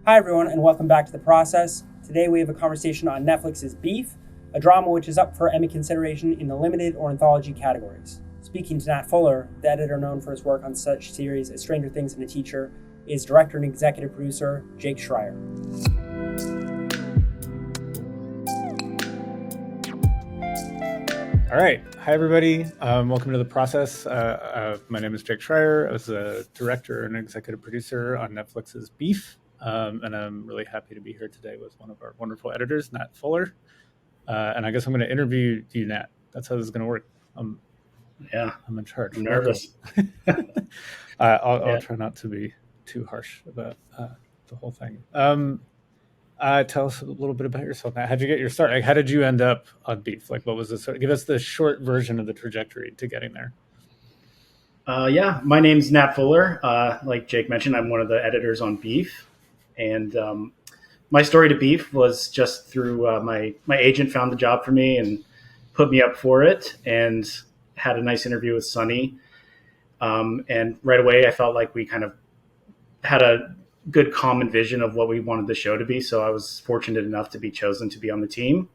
Hi everyone, and welcome back to The Process. Today we have a conversation on Netflix's Beef, a drama which is up for Emmy consideration in the limited or anthology categories. Speaking to Nat Fuller, the editor known for his work on such series as Stranger Things and The Teacher, is director and executive producer Jake Schreier. All right. Hi, everybody. Welcome to The Process. My name is Jake Schreier. I was a director and executive producer on Netflix's Beef. And I'm really happy to be here today with one of our wonderful editors, Nat Fuller. And I guess I'm going to interview you, Nat. That's how this is going to work. I'm in charge. I'm nervous. I'll try not to be too harsh about the whole thing. Tell us a little bit about yourself, Nat. How'd you get your start? Like, how did you end up on Beef? Like, what was the give us the short version of the trajectory to getting there? My name's Nat Fuller. Like Jake mentioned, I'm one of the editors on Beef. And my story to Beef was just through my agent found the job for me and put me up for it and had a nice interview with Sunny. And right away, I felt like we kind of had a good common vision of what we wanted the show to be. So I was fortunate enough to be chosen to be on the team.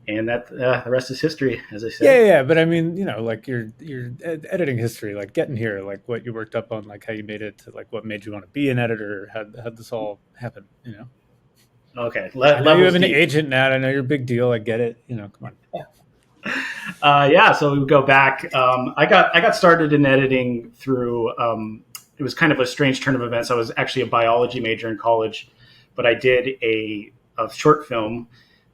And that the rest is history, as I said. Yeah. But I mean, like your editing history, like getting here, like what you worked up on, like how you made it to like what made you want to be an editor, how'd this all happen, Okay. I know you have an agent, Nat. I know you're a big deal. I get it. Come on. So we go back. I got started in editing through, it was kind of a strange turn of events. I was actually a biology major in college, but I did a short film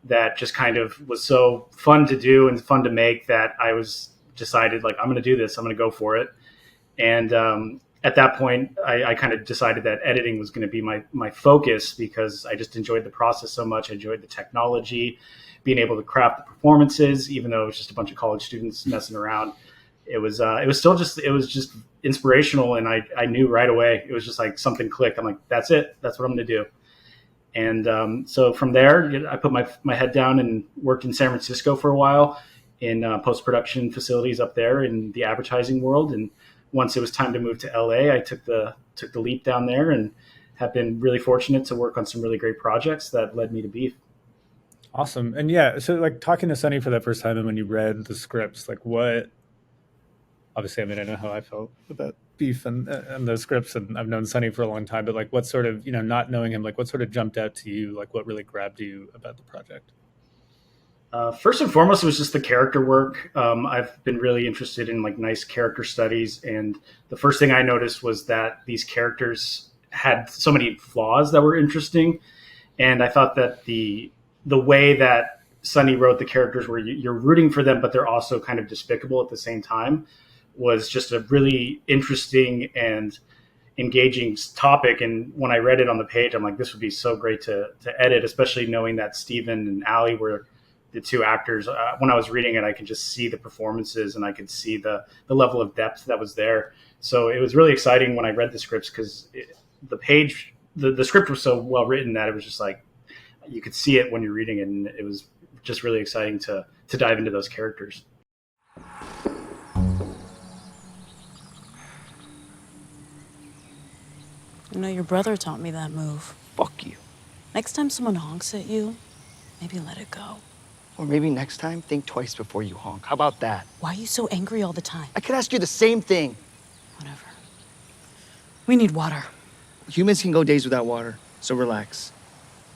that just kind of was so fun to do and fun to make that I was decided like, I'm going to do this. I'm going to go for it. And at that point, I kind of decided that editing was going to be my focus because I just enjoyed the process so much. I enjoyed the technology, being able to craft the performances, even though it was just a bunch of college students messing around. It was just inspirational. And I knew right away, it was just like something clicked. I'm like, that's it. That's what I'm going to do. And so from there, I put my head down and worked in San Francisco for a while in post-production facilities up there in the advertising world. And once it was time to move to LA, I took the leap down there and have been really fortunate to work on some really great projects that led me to Beef. Awesome. And so like talking to Sunny for that first time and when you read the scripts, like what, obviously, I mean, I know how I felt about Beef and those scripts, and I've known Sunny for a long time, but like what sort of, not knowing him, like what sort of jumped out to you? Like what really grabbed you about the project? First and foremost, it was just the character work. I've been really interested in like nice character studies. And the first thing I noticed was that these characters had so many flaws that were interesting. And I thought that the way that Sunny wrote the characters where you're rooting for them, but they're also kind of despicable at the same time was just a really interesting and engaging topic. And when I read it on the page, I'm like, this would be so great to edit, especially knowing that Steven and Allie were the two actors. When I was reading it, I could just see the performances and I could see the level of depth that was there. So it was really exciting when I read the scripts because the script was so well written that it was just like, you could see it when you're reading it. And it was just really exciting to dive into those characters. Your brother taught me that move. Fuck you. Next time someone honks at you, maybe let it go. Or maybe next time, think twice before you honk. How about that? Why are you so angry all the time? I could ask you the same thing. Whatever. We need water. Humans can go days without water, so relax.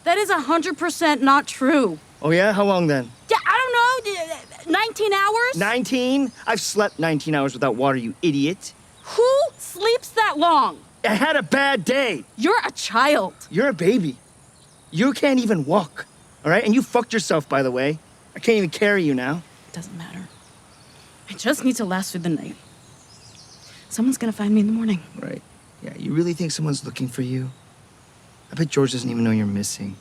That is 100% not true. Oh yeah? How long then? Yeah, I don't know, 19 hours? 19? I've slept 19 hours without water, you idiot. Who sleeps that long? I had a bad day. You're a child. You're a baby. You can't even walk, all right? And you fucked yourself, by the way. I can't even carry you now. Doesn't matter. I just need to last through the night. Someone's gonna find me in the morning. Right. Yeah, you really think someone's looking for you? I bet George doesn't even know you're missing.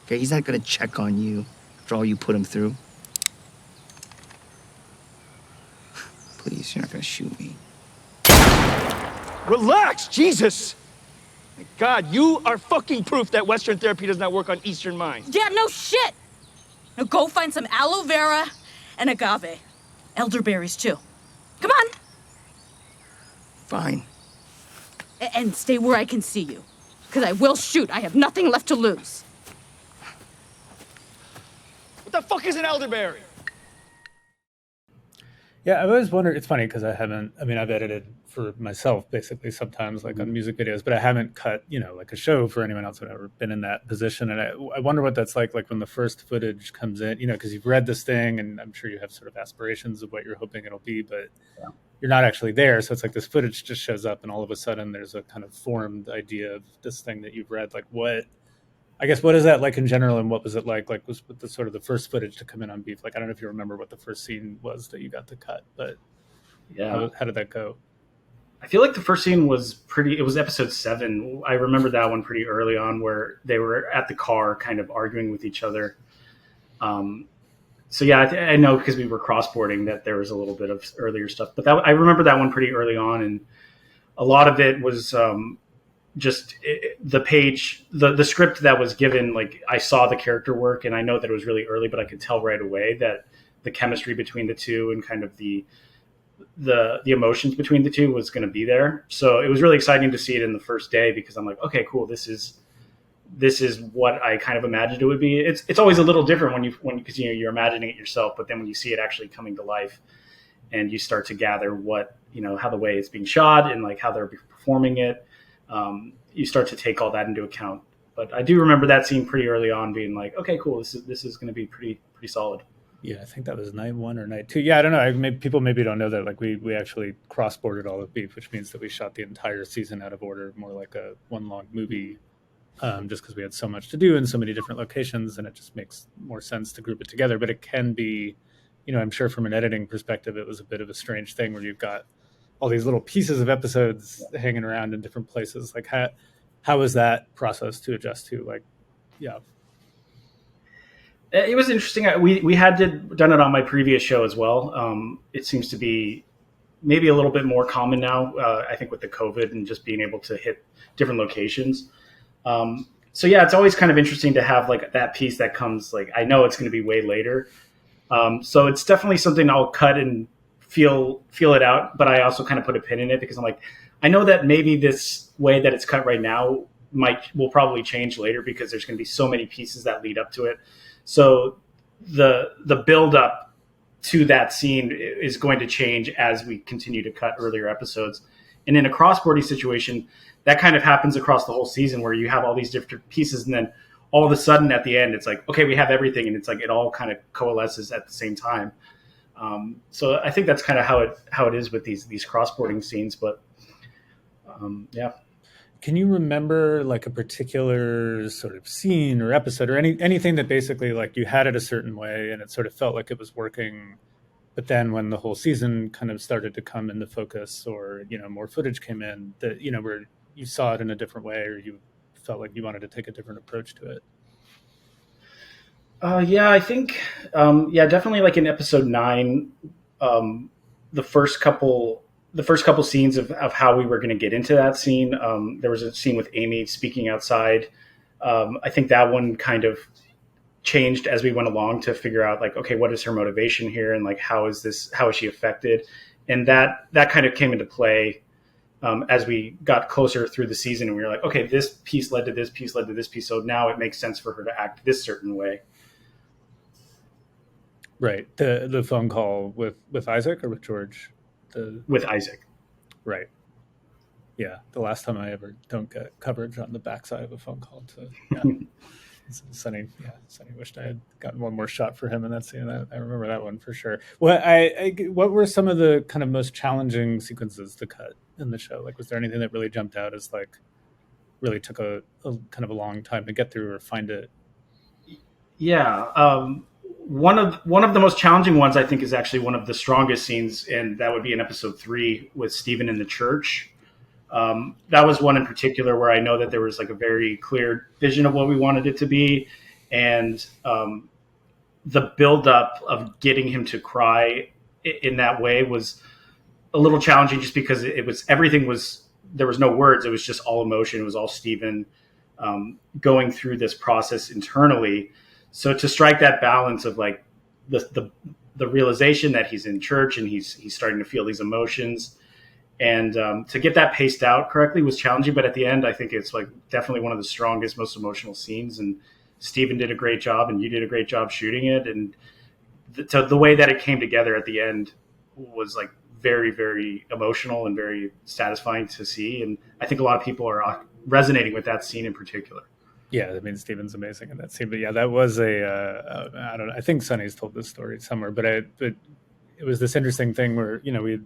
Okay, he's not gonna check on you after all you put him through. Please, you're not gonna shoot me. Relax, Jesus! My God, you are fucking proof that Western therapy does not work on Eastern minds. Yeah, no shit! Now go find some aloe vera and agave. Elderberries, too. Come on! Fine. And stay where I can see you. Because I will shoot. I have nothing left to lose. What the fuck is an elderberry? Yeah, I've always wondered. It's funny because I've edited for myself basically sometimes, like on music videos, but I haven't cut, like a show for anyone else who's ever been in that position. And I wonder what that's like when the first footage comes in, because you've read this thing and I'm sure you have sort of aspirations of what you're hoping it'll be, but you're not actually there. So it's like this footage just shows up and all of a sudden there's a kind of formed idea of this thing that you've read. Like what is that like in general, and what was it like was with the sort of the first footage to come in on Beef? Like, I don't know if you remember what the first scene was that you got to cut, but how did that go? I feel like the first scene was it was episode 7. I remember that one pretty early on where they were at the car kind of arguing with each other. So yeah, I know because we were crossboarding that there was a little bit of earlier stuff, but I remember that one pretty early on. And a lot of it was the script that was given. Like I saw the character work and I know that it was really early, but I could tell right away that the chemistry between the two and kind of the emotions between the two was going to be there. So it was really exciting to see it in the first day because I'm like, okay, cool. This is what I kind of imagined it would be. It's always a little different because you're imagining it yourself, but then when you see it actually coming to life and you start to gather what, how the way it's being shot and like how they're performing it, you start to take all that into account. But I do remember that scene pretty early on being like, okay, cool. This is going to be pretty solid. Yeah, I think that was night 1 or night 2. Yeah, I don't know. People maybe don't know that. Like we actually cross-boarded all of Beef, which means that we shot the entire season out of order, more like a one long movie, just because we had so much to do in so many different locations, and it just makes more sense to group it together. But it can be, I'm sure from an editing perspective, it was a bit of a strange thing where you've got all these little pieces of episodes hanging around in different places. Like how was that process to adjust to? Like, yeah. It was interesting. We had done it on my previous show as well. It seems to be maybe a little bit more common now, I think with the COVID and just being able to hit different locations. So yeah, it's always kind of interesting to have like that piece that comes, like, I know it's going to be way later. So it's definitely something I'll cut and feel it out, but I also kind of put a pin in it because I'm like, I know that maybe this way that it's cut right now will probably change later because there's going to be so many pieces that lead up to it. So the build up to that scene is going to change as we continue to cut earlier episodes. And in a crossboarding situation, that kind of happens across the whole season where you have all these different pieces. And then all of a sudden at the end, it's like, okay, we have everything. And it's like, it all kind of coalesces at the same time. So I think that's kind of how it is with these crossboarding scenes. But yeah. Can you remember like a particular sort of scene or episode or anything that basically like you had it a certain way and it sort of felt like it was working, but then when the whole season kind of started to come into focus or, more footage came in that, where you saw it in a different way or you felt like you wanted to take a different approach to it? Yeah, I think, definitely like in episode 9, the first couple scenes of how we were going to get into that scene. There was a scene with Amy speaking outside. I think that one kind of changed as we went along to figure out like, okay, what is her motivation here? And like, how is she affected? And that kind of came into play as we got closer through the season and we were like, okay, this piece led to this piece, led to this piece. So now it makes sense for her to act this certain way. Right. The phone call with Isaac or with George? With Isaac. Right. Yeah. The last time I ever don't get coverage on the backside of a phone call Sonny wished I had gotten one more shot for him in that scene. I remember that one for sure. What were some of the kind of most challenging sequences to cut in the show? Like, was there anything that really jumped out as like really took a kind of a long time to get through or find it? Yeah. One of the most challenging ones, I think, is actually one of the strongest scenes, and that would be in episode 3 with Stephen in the church. That was one in particular where I know that there was like a very clear vision of what we wanted it to be, and the buildup of getting him to cry in that way was a little challenging, just because there was no words. It was just all emotion. It was all Stephen going through this process internally. So to strike that balance of like the realization that he's in church and he's starting to feel these emotions, And to get that paced out correctly was challenging, but at the end, I think it's like definitely one of the strongest, most emotional scenes. And Steven did a great job, and you did a great job shooting it. And the way that it came together at the end was like very, very emotional and very satisfying to see. And I think a lot of people are resonating with that scene in particular. Yeah, I mean, Steven's amazing in that scene. But yeah, that was I don't know. I think Sonny's told this story somewhere, but it was this interesting thing where, you know,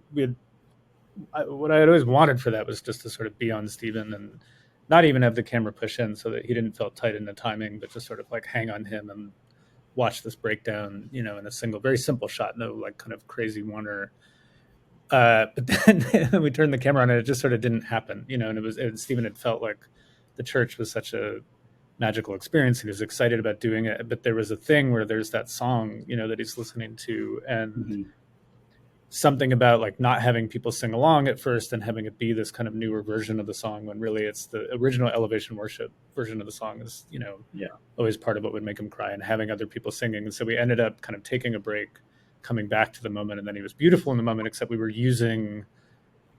what I had always wanted for that was just to sort of be on Steven and not even have the camera push in so that he didn't feel tight in the timing, but just sort of like hang on him and watch this breakdown, you know, in a single, very simple shot, no like kind of crazy wonder. But then we turned the camera on and it just sort of didn't happen, you know, and Steven had felt like the church was such a magical experience and he was excited about doing it. But there was a thing where there's that song, you know, that he's listening to, and something about like not having people sing along at first and having it be this kind of newer version of the song when really it's the original Elevation Worship version of the song is, you know, always part of what would make him cry, and having other people singing. And so we ended up kind of taking a break, coming back to the moment, and then he was beautiful in the moment, except we were using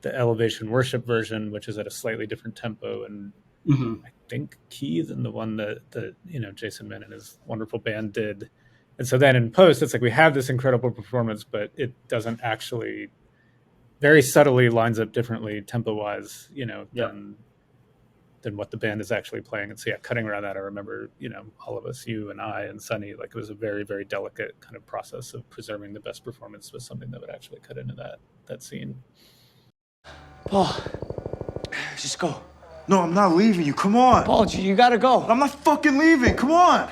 the Elevation Worship version, which is at a slightly different tempo and I think key than the one that you know, Jason Min and his wonderful band did. And so then in post, it's like we have this incredible performance, but it doesn't actually, very subtly lines up differently tempo-wise, you know, than what the band is actually playing. And so yeah, cutting around that, I remember, you know, all of us, you and I and Sonny, like it was a very, very delicate kind of process of preserving the best performance with something that would actually cut into that scene. Paul, just go. No, I'm not leaving you. Come on. Paul, you gotta go. I'm not fucking leaving. Come on.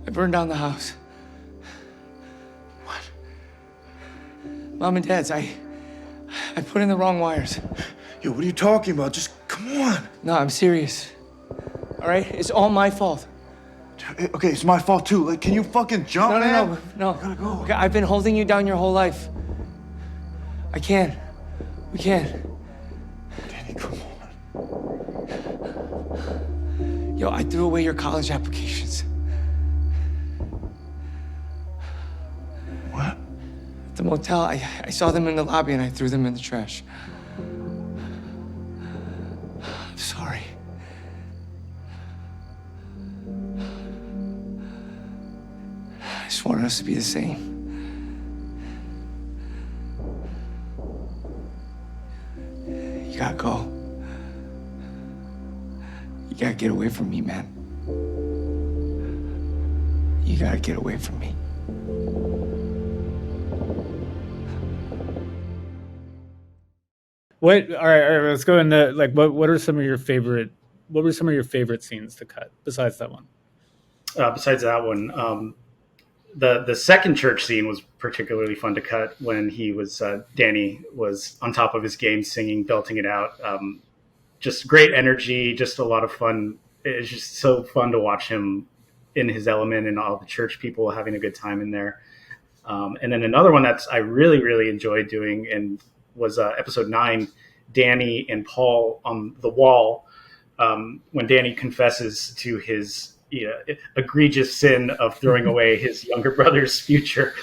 I burned down the house. What? Mom and Dad's. I put in the wrong wires. Yo, what are you talking about? Just come on. No, I'm serious. All right? It's all my fault. Okay, it's my fault too. Like, can you fucking jump, man? No. I gotta go. Okay, I've been holding you down your whole life. I can't. We can't. Danny, come on. Yo, I threw away your college applications. What? At the motel, I saw them in the lobby and I threw them in the trash. I'm sorry. I just wanted us to be the same. You gotta go. You gotta get away from me, man. You gotta get away from me. All right, let's go into like what were some of your favorite scenes to cut besides that one? Besides that one, the second church scene was particularly fun to cut when he was Danny was on top of his game singing, belting it out. Just great energy, just a lot of fun. It's just so fun to watch him in his element and all the church people having a good time in there. And then another one that's I really, really enjoyed doing and was episode 9, Danny and Paul on the wall, when Danny confesses to his egregious sin of throwing away his younger brother's future.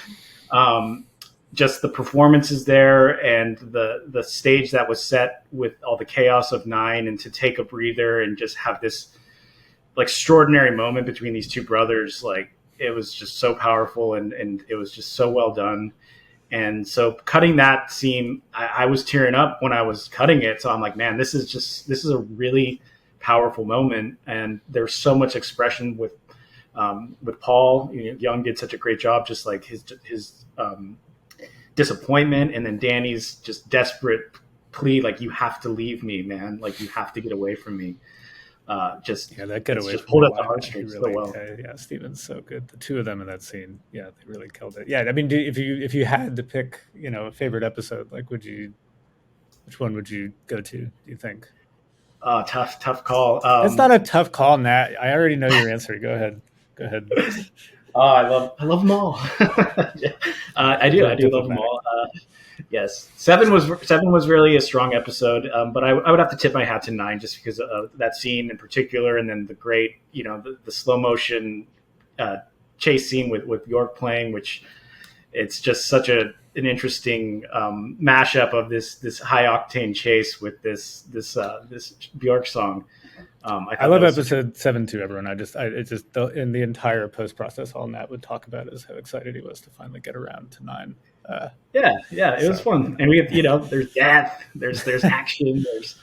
Just the performances there and the stage that was set with all the chaos of 9, and to take a breather and just have this like extraordinary moment between these two brothers. Like it was just so powerful and it was just so well done. And so cutting that scene, I was tearing up when I was cutting it. So I'm like, man, this is a really powerful moment. And there's so much expression with Paul. Young did such a great job, just like his disappointment. And then Danny's just desperate plea, like, you have to leave me, man. Like, you have to get away from me. That getaway just from pulled me, at the heartstrings really, so well. Yeah, Steven's so good. The two of them in that scene, yeah, they really killed it. Yeah, I mean, if you had to pick, a favorite episode, like, which one would you go to? Do you think? Tough call. It's not a tough call, Nat. I already know your answer. Go ahead. Oh, I love them all. I do love them all. Yes, seven was really a strong episode, but I would have to tip my hat to 9 just because of that scene in particular, and then the great, the slow motion chase scene with York playing, which it's just such an interesting mashup of this high octane chase with this Bjork song. I love episode 7 too, everyone. It's just in the entire post process, all Nat would talk about is how excited he was to finally get around to 9. It was fun, and we have there's death, there's action, there's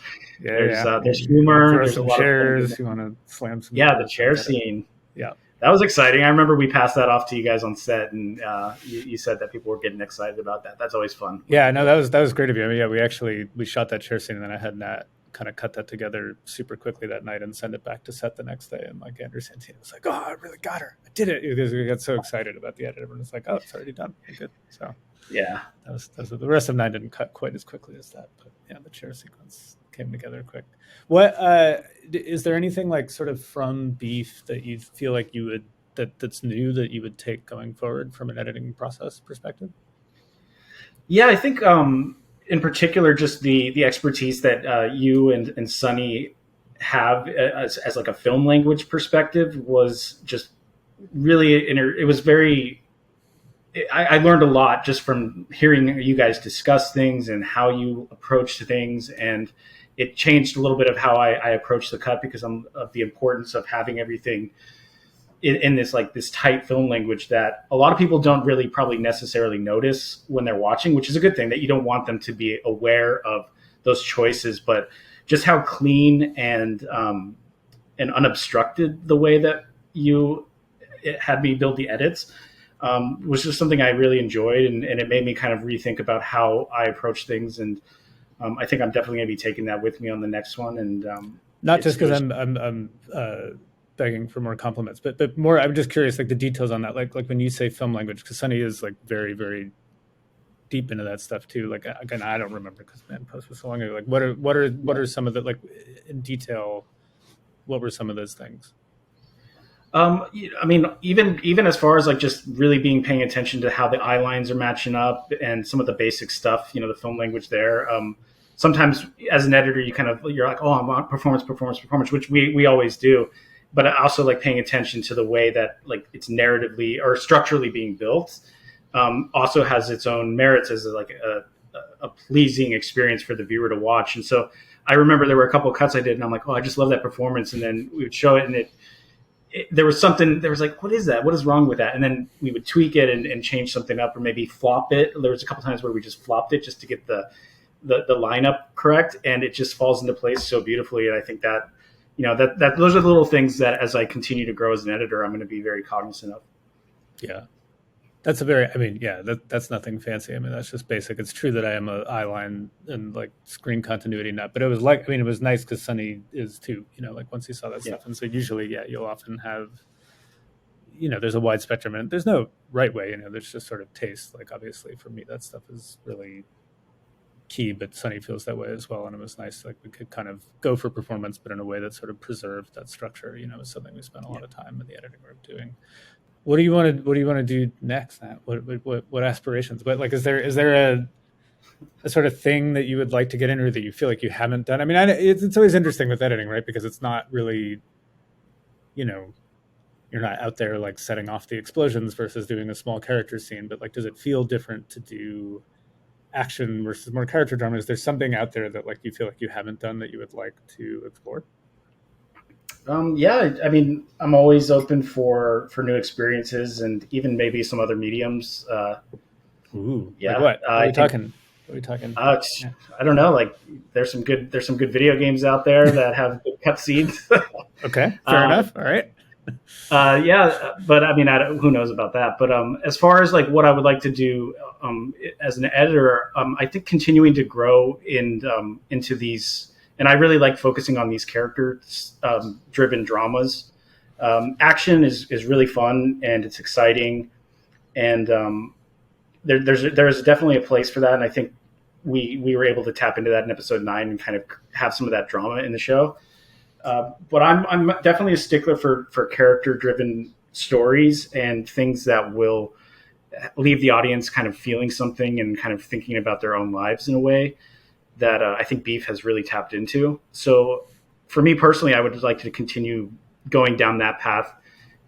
humor, there's some a lot chairs. of you want to slam some? the chair scene. Yeah, that was exciting. I remember we passed that off to you guys on set, and you said that people were getting excited about that. That's always fun. Yeah, no, that was great of you. I mean, we shot that chair scene, and then I had Nat kind of cut that together super quickly that night and send it back to set the next day. And like Andrew Santino was like, "Oh, I really got her! I did it!" Because we got so excited about the edit. Everyone was like, "Oh, it's already done. Good." So yeah, that was the rest of 9 didn't cut quite as quickly as that, but yeah, the chair sequence came together quick. What is there anything like sort of from Beef that you feel like you would that's new that you would take going forward from an editing process perspective? Yeah, I think in particular just the expertise that you and Sunny have as like a film language perspective was just really it was very. I learned a lot just from hearing you guys discuss things and how you approach things, and it changed a little bit of how I approach the cut because of the importance of having everything in this tight film language that a lot of people don't really probably necessarily notice when they're watching, which is a good thing that you don't want them to be aware of those choices, but just how clean and unobstructed the way that you had me build the edits was just something I really enjoyed, and it made me kind of rethink about how I approach things, and I think I'm definitely going to be taking that with me on the next one. And not just because I'm begging for more compliments, but more. I'm just curious, like the details on that, like when you say film language, because Sunny is like very, very deep into that stuff too. Like again, I don't remember because man, post was so long ago. Like what are some of the like in detail? What were some of those things? I mean, even as far as like just really paying attention to how the eye lines are matching up and some of the basic stuff, the film language there. Sometimes as an editor, you're like, oh, I want performance, which we always do. But I also like paying attention to the way that like it's narratively or structurally being built. Also has its own merits as like a pleasing experience for the viewer to watch. And so I remember there were a couple of cuts I did, and I'm like, oh, I just love that performance. And then we would show it, and there was like, what is that? What is wrong with that? And then we would tweak it and change something up, or maybe flop it. There was a couple times where we just flopped it just to get the lineup correct, and it just falls into place so beautifully. And I think that, that those are the little things that as I continue to grow as an editor, I'm going to be very cognizant of. Yeah. That's that's nothing fancy. I mean, that's just basic. It's true that I am a eye line and like screen continuity nut, but it was like, it was nice because Sunny is too, like once he saw that stuff. And so usually, you'll often have, there's a wide spectrum and there's no right way, there's just sort of taste. Like obviously for me, that stuff is really key, but Sunny feels that way as well. And it was nice. Like we could kind of go for performance, but in a way that sort of preserved that structure, is something we spent a lot of time in the editing room doing. What do you want to do next, Nat? What aspirations? But like, is there a sort of thing that you would like to get into that you feel like you haven't done? I mean, it's always interesting with editing, right? Because it's not really, you're not out there like setting off the explosions versus doing a small character scene. But like, does it feel different to do action versus more character drama? Is there something out there that like you feel like you haven't done that you would like to explore? I mean, I'm always open for new experiences and even maybe some other mediums. Ooh, yeah. Like what? What are we talking? I don't know. Like, there's some good video games out there that have good cutscenes. Okay, fair enough. All right. But I mean, who knows about that? But as far as like what I would like to do as an editor, I think continuing to grow into these. And I really like focusing on these character-driven dramas. Action is really fun and it's exciting, and there's definitely a place for that. And I think we were able to tap into that in episode 9 and kind of have some of that drama in the show. But I'm definitely a stickler for character-driven stories and things that will leave the audience kind of feeling something and kind of thinking about their own lives in a way that I think Beef has really tapped into. So for me personally, I would like to continue going down that path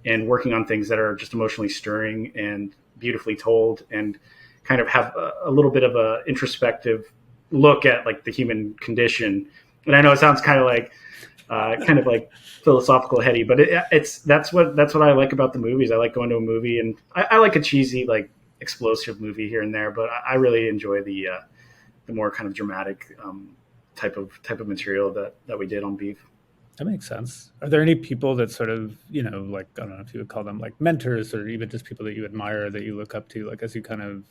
and working on things that are just emotionally stirring and beautifully told, and kind of have a little bit of a introspective look at like the human condition. And I know it sounds kind of like philosophical heady, but that's what I like about the movies. I like going to a movie, and I like a cheesy like explosive movie here and there, but I really enjoy the more kind of dramatic type of material that we did on Beef. That makes sense. Are there any people that sort of, like, I don't know if you would call them like mentors, or even just people that you admire, that you look up to, like as you kind of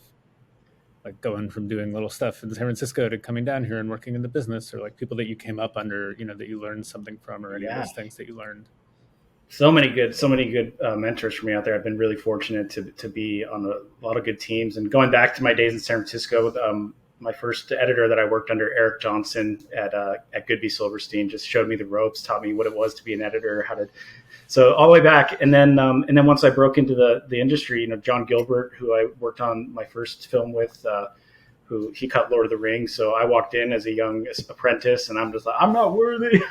like going from doing little stuff in San Francisco to coming down here and working in the business, or like people that you came up under, that you learned something from, or any of those things that you learned? So many good mentors for me out there. I've been really fortunate to be on a lot of good teams. And going back to my days in San Francisco, my first editor that I worked under, Eric Johnson at Goodby Silverstein, just showed me the ropes, taught me what it was to be an editor, so all the way back. And then once I broke into the industry, John Gilbert, who I worked on my first film with, who he cut Lord of the Rings. So I walked in as a young apprentice, and I'm just like, I'm not worthy.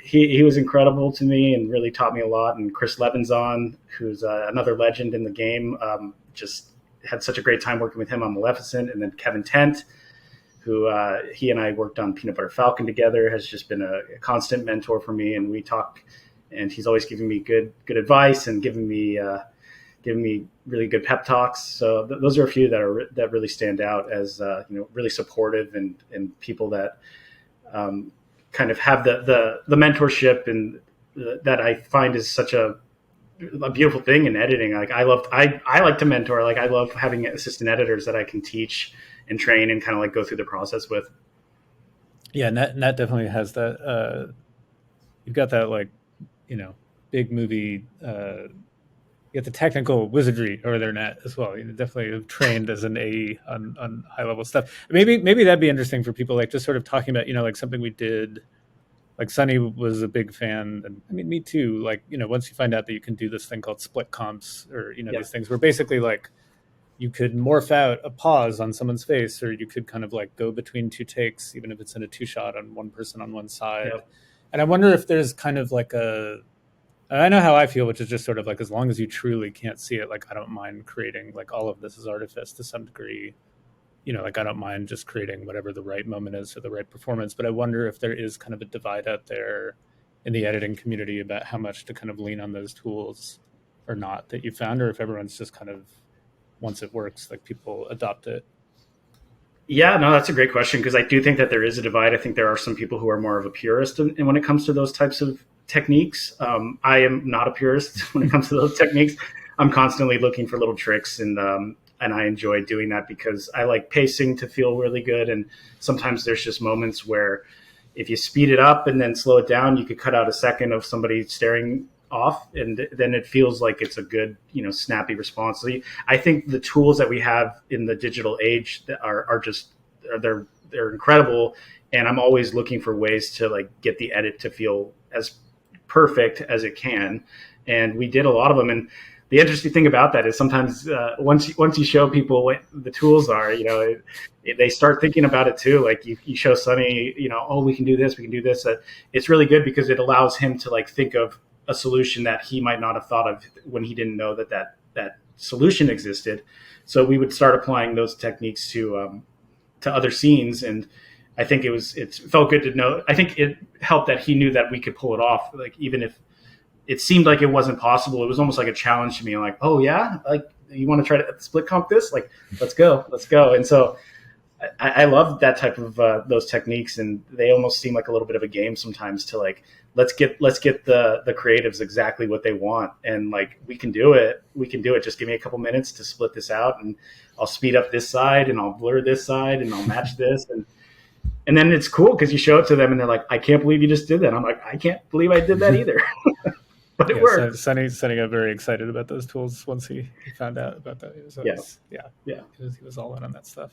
He was incredible to me and really taught me a lot. And Chris Levinson, who's another legend in the game, just had such a great time working with him on Maleficent. And then Kevin Tent, who he and I worked on Peanut Butter Falcon together, has just been a constant mentor for me. And we talk, and he's always giving me good advice and giving me really good pep talks. So those are a few that really stand out as really supportive and people that kind of have the mentorship, and that I find is such a beautiful thing in editing. Like I like to mentor. Like I love having assistant editors that I can teach and train and kind of like go through the process with. Yeah, Nat definitely has that. You've got that like, big movie. You get the technical wizardry over there, Nat, as well. You definitely have trained as an AE on high level stuff. Maybe that'd be interesting for people, like just sort of talking about, like something we did. Like Sonny was a big fan, and I mean, me too. Like, once you find out that you can do this thing called split comps, or these things where basically like you could morph out a pause on someone's face, or you could kind of like go between two takes, even if it's in a 2-shot on one person on one side. Yep. And I wonder if there's kind of like I know how I feel, which is just sort of like, as long as you truly can't see it, like I don't mind creating like all of this is artifice to some degree. Like I don't mind just creating whatever the right moment is for the right performance. But I wonder if there is kind of a divide out there in the editing community about how much to kind of lean on those tools or not that you found, or if everyone's just kind of, once it works, like people adopt it. Yeah, no, that's a great question, because I do think that there is a divide. I think there are some people who are more of a purist and when it comes to those types of techniques. I am not a purist when it comes to those techniques. I'm constantly looking for little tricks, and I enjoy doing that because I like pacing to feel really good. And sometimes there's just moments where if you speed it up and then slow it down, you could cut out a second of somebody staring off, and then it feels like it's a good, snappy response. So I think the tools that we have in the digital age that are just, they're incredible. And I'm always looking for ways to like get the edit to feel as perfect as it can. And we did a lot of them. And the interesting thing about that is sometimes once you show people what the tools are, they start thinking about it too. Like you show Sonny, we can do this. It's really good because it allows him to like think of a solution that he might not have thought of when he didn't know that solution existed. So we would start applying those techniques to other scenes. And I think it felt good to know. I think it helped that he knew that we could pull it off. Like, even if it seemed like it wasn't possible, it was almost like a challenge to me. I'm like, oh yeah, like you want to try to split comp this? Like, let's go. And so I love that type of those techniques, and they almost seem like a little bit of a game sometimes to like, let's get the creatives exactly what they want. And like, we can do it. Just give me a couple minutes to split this out, and I'll speed up this side and I'll blur this side and I'll match this. And then it's cool because you show it to them and they're like, I can't believe you just did that. I'm like, I can't believe I did that either. But it worked. Sonny got very excited about those tools once he found out about that. He was all in on that stuff.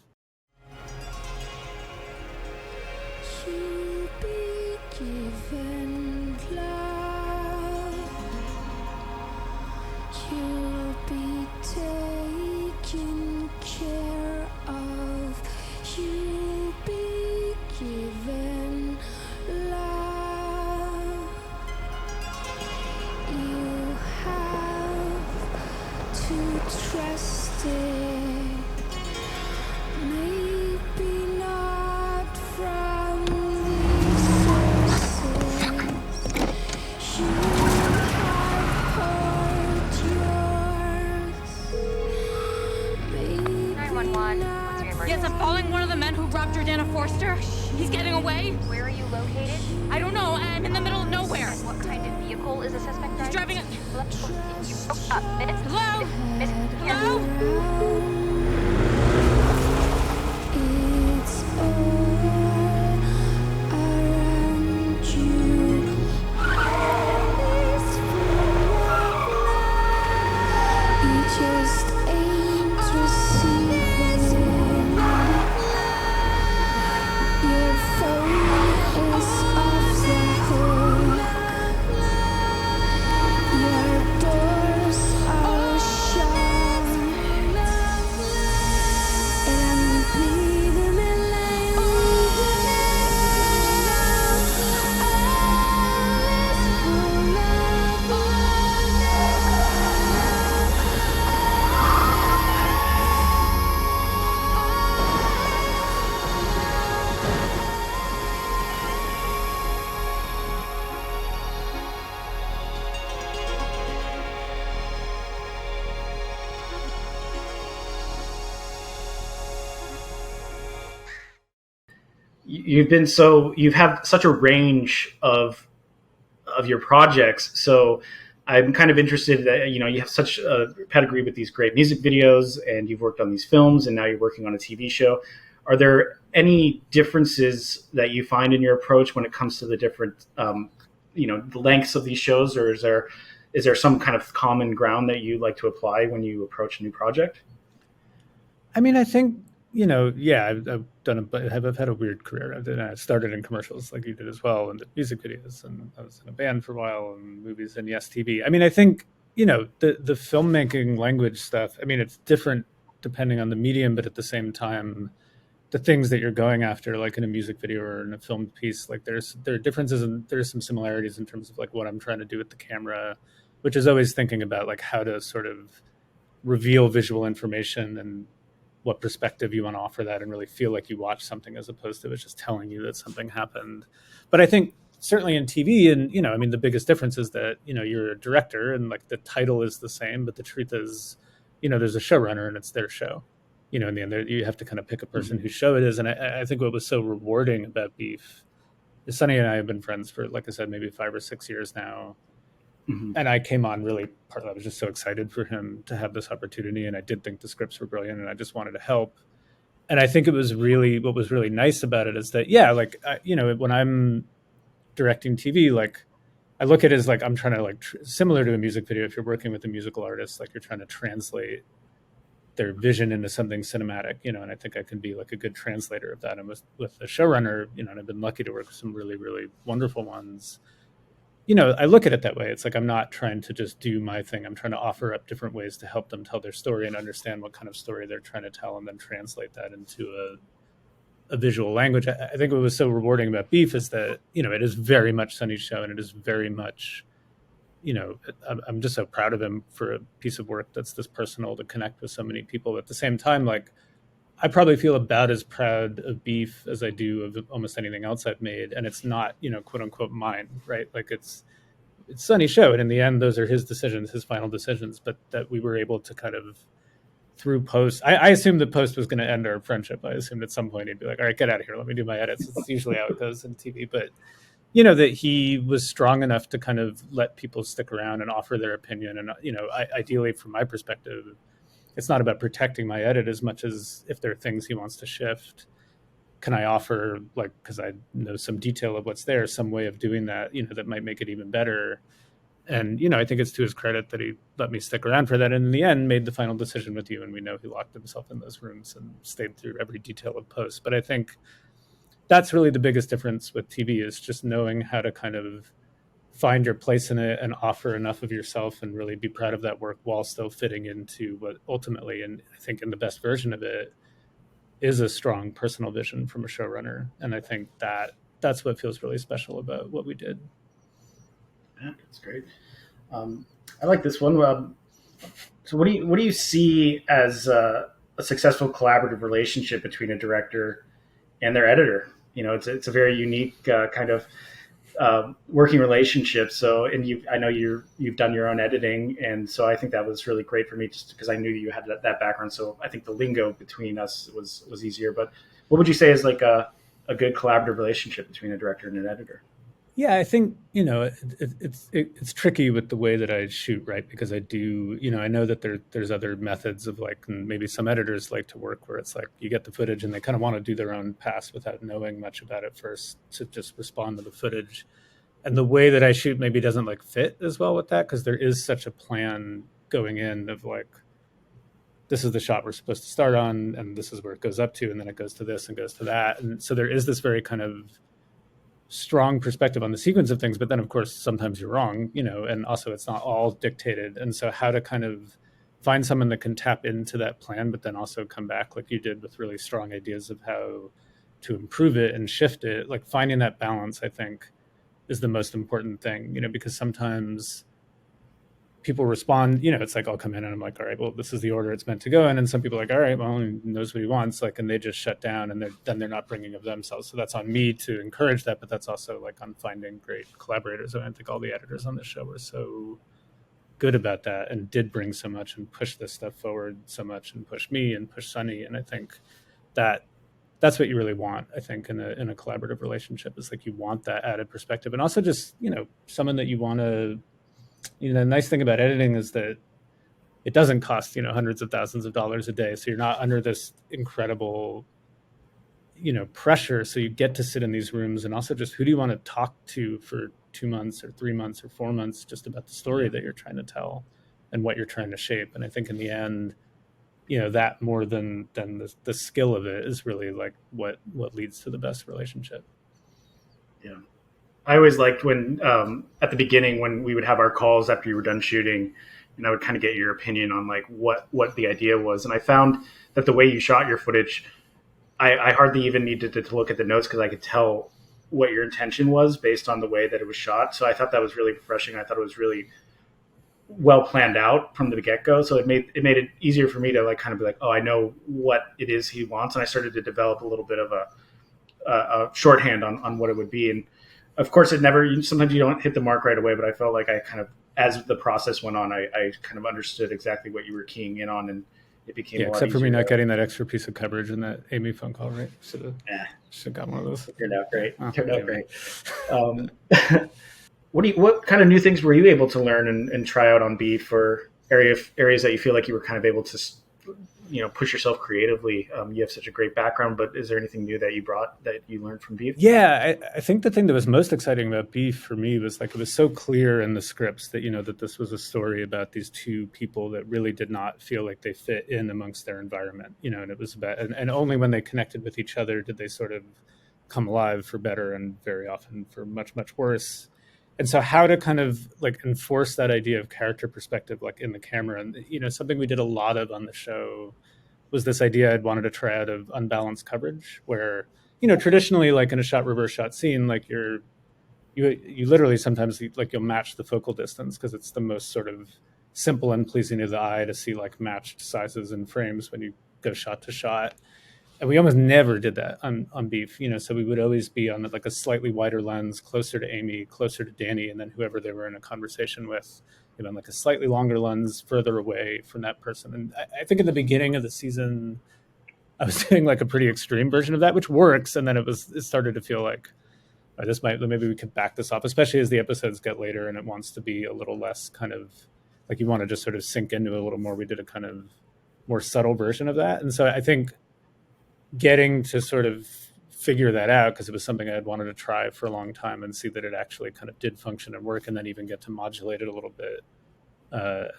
To be given love You'll be taken care of. You'll be given love. You have to trust it. Maybe not from these sources. You have poured yours. Maybe 911, what's your emergency? Yes, I'm following one of the men who robbed Jordana Forster. He's getting away. Where are you located? I don't know. I'm in the middle of nowhere. And what kind of vehicle is the suspect He's driving? driving a... You broke up. Miss? Hello? Miss? Hello? it's all around you. It's full of love. You just ain't receiving enough. Your phone is off the hook. Your doors are shut, and I'm bleeding and laying You've had such a range of your projects. So I'm kind of interested that, you have such a pedigree with these great music videos, and you've worked on these films, and now you're working on a TV show. Are there any differences that you find in your approach when it comes to the different, the lengths of these shows, or is there some kind of common ground that you like to apply when you approach a new project? I mean, I think, I've had a weird career. I started in commercials like you did as well, and did music videos, and I was in a band for a while, and movies and yes, TV. I mean, I think, the filmmaking language stuff, I mean, it's different depending on the medium, but at the same time, the things that you're going after, like in a music video or in a film piece, like there are differences and there's some similarities in terms of like what I'm trying to do with the camera, which is always thinking about like how to sort of reveal visual information and what perspective you want to offer that and really feel like you watch something as opposed to it's just telling you that something happened. But I think certainly in TV, and I mean, the biggest difference is that you're a director and like the title is the same, but the truth is, there's a showrunner and it's their show. In the end, you have to kind of pick a person whose show it is. And I think what was so rewarding about Beef is Sonny and I have been friends for, like I said, maybe 5 or 6 years now. Mm-hmm. And I came on really, partly I was just so excited for him to have this opportunity. And I did think the scripts were brilliant and I just wanted to help. And I think what was really nice about it is that, when I'm directing TV, like I look at it as like, I'm trying to similar to a music video, if you're working with a musical artist, like you're trying to translate their vision into something cinematic, and I think I can be like a good translator of that. And with the showrunner, and I've been lucky to work with some really, really wonderful ones. I look at it that way. It's like I'm not trying to just do my thing. I'm trying to offer up different ways to help them tell their story and understand what kind of story they're trying to tell and then translate that into a visual language. I think what was so rewarding about Beef is that, it is very much Sonny's show and it is very much, I'm just so proud of him for a piece of work that's this personal to connect with so many people. At the same time, like I probably feel about as proud of Beef as I do of almost anything else I've made. And it's not, quote unquote mine, right? Like it's Sonny's show. And in the end, those are his decisions, his final decisions, but that we were able to kind of through post, I assumed the post was going to end our friendship. I assumed at some point he'd be like, all right, get out of here. Let me do my edits. It's usually how it goes in TV, but that he was strong enough to kind of let people stick around and offer their opinion. And, ideally from my perspective, it's not about protecting my edit as much as if there are things he wants to shift, can I offer, like, because I know some detail of what's there, some way of doing that, that might make it even better. And, I think it's to his credit that he let me stick around for that. And in the end, made the final decision with you. And we know he locked himself in those rooms and stayed through every detail of post. But I think that's really the biggest difference with TV is just knowing how to kind of find your place in it and offer enough of yourself and really be proud of that work while still fitting into what ultimately, and I think in the best version of it, is a strong personal vision from a showrunner. And I think that's what feels really special about what we did. Yeah, that's great. I like this one. So what do you see as a successful collaborative relationship between a director and their editor? It's a very unique kind of working relationship. So, and I know you've done your own editing, and so I think that was really great for me, just because I knew you had that background. So I think the lingo between us was easier. But what would you say is like a good collaborative relationship between a director and an editor? Yeah, I think, it's tricky with the way that I shoot, right? Because I do, I know that there's other methods of like, and maybe some editors like to work where it's like you get the footage and they kind of want to do their own pass without knowing much about it first, to just respond to the footage. And the way that I shoot maybe doesn't like fit as well with that, because there is such a plan going in of like, this is the shot we're supposed to start on, and this is where it goes up to, and then it goes to this and goes to that. And so there is this very kind of strong perspective on the sequence of things, but then of course sometimes you're wrong, and also it's not all dictated. And so how to kind of find someone that can tap into that plan, but then also come back like you did with really strong ideas of how to improve it and shift it, like finding that balance, I think, is the most important thing, because sometimes people respond, it's like I'll come in and I'm like, all right, well, this is the order it's meant to go in. And some people are like, all right, well, he knows what he wants. Like, and they just shut down, and they're not bringing of themselves. So that's on me to encourage that. But that's also like on finding great collaborators. And I think all the editors on this show were so good about that and did bring so much and push this stuff forward so much and push me and push Sunny. And I think that's what you really want, I think, in a collaborative relationship, is like you want that added perspective, and also just, someone that you want to, the nice thing about editing is that it doesn't cost, hundreds of thousands of dollars a day. So you're not under this incredible, pressure. So you get to sit in these rooms, and also just who do you want to talk to for 2 months or 3 months or 4 months, just about the story that you're trying to tell and what you're trying to shape. And I think in the end, that more than the skill of it is really like what leads to the best relationship. Yeah. I always liked when, at the beginning, when we would have our calls after you were done shooting, and I would kind of get your opinion on like what the idea was. And I found that the way you shot your footage, I hardly even needed to look at the notes, because I could tell what your intention was based on the way that it was shot. So I thought that was really refreshing. I thought it was really well planned out from the get-go. So it made it easier for me to like kind of be like, oh, I know what it is he wants. And I started to develop a little bit of a shorthand on what it would be. And of course, sometimes you don't hit the mark right away, but I felt like I kind of, as the process went on, I kind of understood exactly what you were keying in on, and it became a lot except for me easier not getting that extra piece of coverage in that Amy phone call, right? Should have got one of those. Turned out great. What kind of new things were you able to learn and try out on Beef, for areas that you feel like you were kind of able to, push yourself creatively? You have such a great background, but is there anything new that you brought that you learned from Beef? Yeah, I think the thing that was most exciting about Beef for me was like, it was so clear in the scripts that, that this was a story about these two people that really did not feel like they fit in amongst their environment, and it was about, and only when they connected with each other did they sort of come alive, for better and very often for much, much worse. And so how to kind of like enforce that idea of character perspective, like in the camera. And, something we did a lot of on the show was this idea I'd wanted to try out of unbalanced coverage, where, traditionally, like in a shot reverse shot scene, like you literally sometimes like you'll match the focal distance, because it's the most sort of simple and pleasing to the eye to see like matched sizes and frames when you go shot to shot. And we almost never did that on Beef, so we would always be on like a slightly wider lens, closer to Amy, closer to Danny, and then whoever they were in a conversation with, on like a slightly longer lens, further away from that person. And I think in the beginning of the season, I was doing like a pretty extreme version of that, which works. And then it started to feel like, maybe we could back this off, especially as the episodes get later and it wants to be a little less kind of like, you want to just sort of sink into it a little more. We did a kind of more subtle version of that. And so I think getting to sort of figure that out, because it was something I had wanted to try for a long time and see that it actually kind of did function and work, and then even get to modulate it a little bit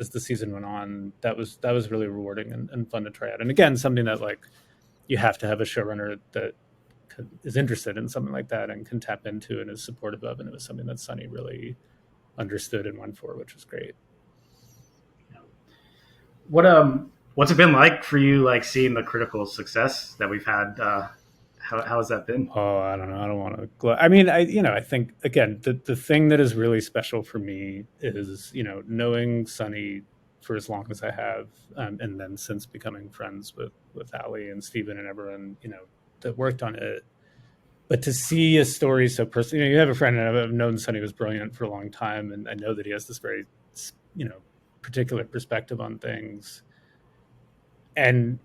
as the season went on. That was really rewarding and fun to try out. And again, something that like you have to have a showrunner that is interested in something like that and can tap into and is supportive of. And it was something that Sunny really understood and went for, which was great. What's it been like for you, like seeing the critical success that we've had? How has that been? Oh, I don't know. I don't want to. I mean, I think again, the thing that is really special for me is, knowing Sonny for as long as I have, and then since becoming friends with Ali and Steven and everyone, that worked on it. But to see a story so personal, you have a friend, and I've known Sonny was brilliant for a long time, and I know that he has this very, particular perspective on things. And,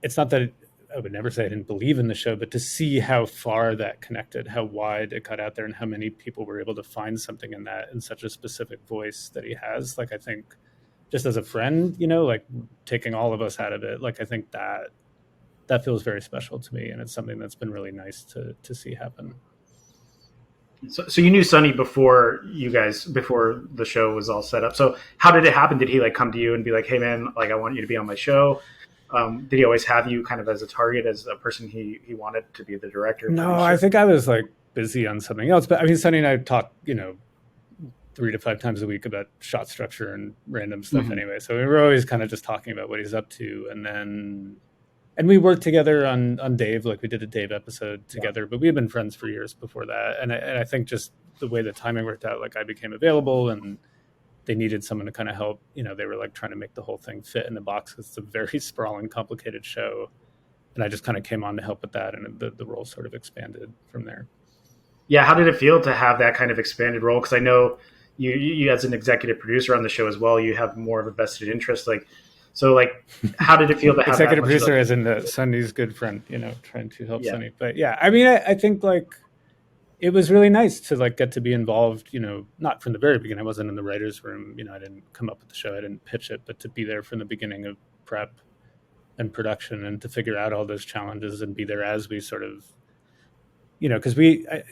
it's not that I would never say I didn't believe in the show, but to see how far that connected, how wide it got out there, and how many people were able to find something in that, in such a specific voice that he has. Like, I think just as a friend, like taking all of us out of it, like, I think that feels very special to me. And it's something that's been really nice to see happen. So you knew Sonny before the show was all set up. So how did it happen? Did he like come to you and be like, "Hey man, like I want you to be on my show"? Did he always have you kind of as a target, as a person he wanted to be the director? No, I think I was like busy on something else. But I mean, Sonny and I talk, 3 to 5 times a week about shot structure and random stuff anyway. So we were always kind of just talking about what he's up to. And we worked together on Dave, like we did a Dave episode together, but we had been friends for years before that. And I think just the way the timing worked out, like I became available and they needed someone to kind of help. They were like trying to make the whole thing fit in the box. It's a very sprawling, complicated show. And I just kind of came on to help with that. And the role sort of expanded from there. Yeah. How did it feel to have that kind of expanded role? Because I know you as an executive producer on the show as well, you have more of a vested interest. So, how did it feel to have executive producer, as in Sonny's good friend, trying to help Sonny. But yeah, I mean, I think it was really nice to get to be involved. Not from the very beginning. I wasn't in the writers' room. I didn't come up with the show. I didn't pitch it, but to be there from the beginning of prep and production, and to figure out all those challenges and be there as we sort of, because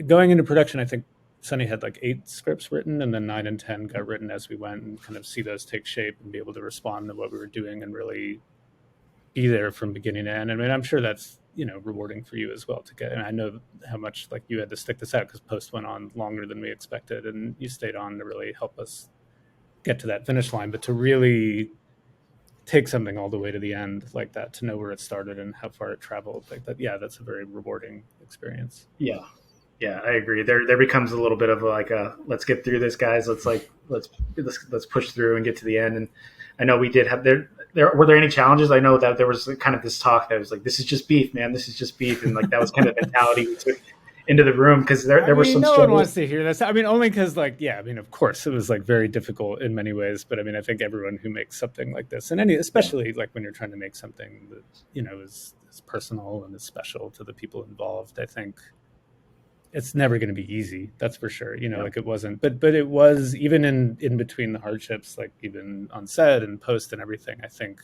going into production, I think Sonny had 8 scripts written, and then 9 and 10 got written as we went, and kind of see those take shape and be able to respond to what we were doing and really be there from beginning to end. I mean, I'm sure that's, rewarding for you as well to get. And I know how much you had to stick this out because post went on longer than we expected, and you stayed on to really help us get to that finish line. But to really take something all the way to the end like that, to know where it started and how far it traveled, that's a very rewarding experience. Yeah, I agree. There becomes a little bit of let's get through this, guys. Let's push through and get to the end. And I know we did have were there any challenges? I know that there was kind of this talk that was this is just beef, man. This is just beef, and that was kind of the mentality we took into the room, because there were some. No one wants to hear this. I mean, only because of course it was very difficult in many ways. But I mean, I think everyone who makes something like this, and especially when you're trying to make something that is personal and is special to the people involved, I think it's never going to be easy. That's for sure. It wasn't, but it was, even in between the hardships, even on set and post and everything. I think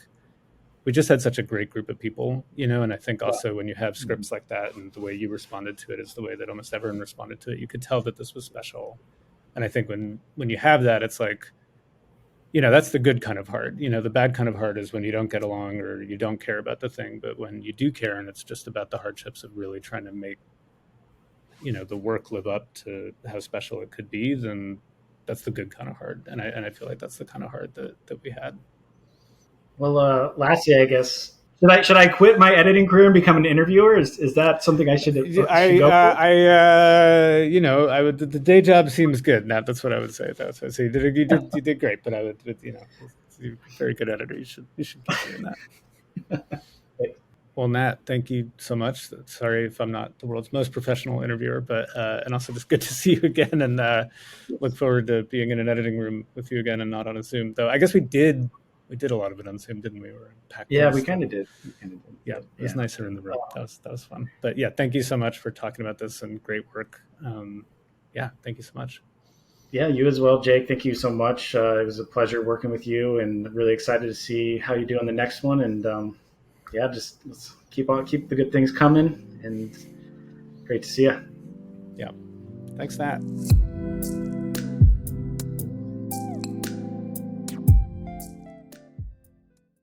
we just had such a great group of people, and I think also when you have scripts like that, and the way you responded to it is the way that almost everyone responded to it, you could tell that this was special. And I think when you have that, it's that's the good kind of hard. The bad kind of hard is when you don't get along or you don't care about the thing. But when you do care, and it's just about the hardships of really trying to make the work live up to how special it could be, then that's the good kind of hard. And I feel like that's the kind of hard that we had. Well, lastly, I guess, should I quit my editing career and become an interviewer? Is that something I should go for? I would. The day job seems good. Nat, that's what I would say. So you did great, but I would, you're a very good editor. You should keep doing that. Well, Nat, thank you so much. Sorry if I'm not the world's most professional interviewer, but and also just good to see you again, and look forward to being in an editing room with you again and not on a Zoom. Though I guess we did a lot of it on Zoom, didn't we? We were packed. Yeah, we kind of did. Yeah, it was nicer in the room. That was fun. But yeah, thank you so much for talking about this, and great work. Thank you so much. Yeah, you as well, Jake. Thank you so much. It was a pleasure working with you, and really excited to see how you do on the next one. And just let's keep the good things coming, and great to see you. Yeah. Thanks, Nat.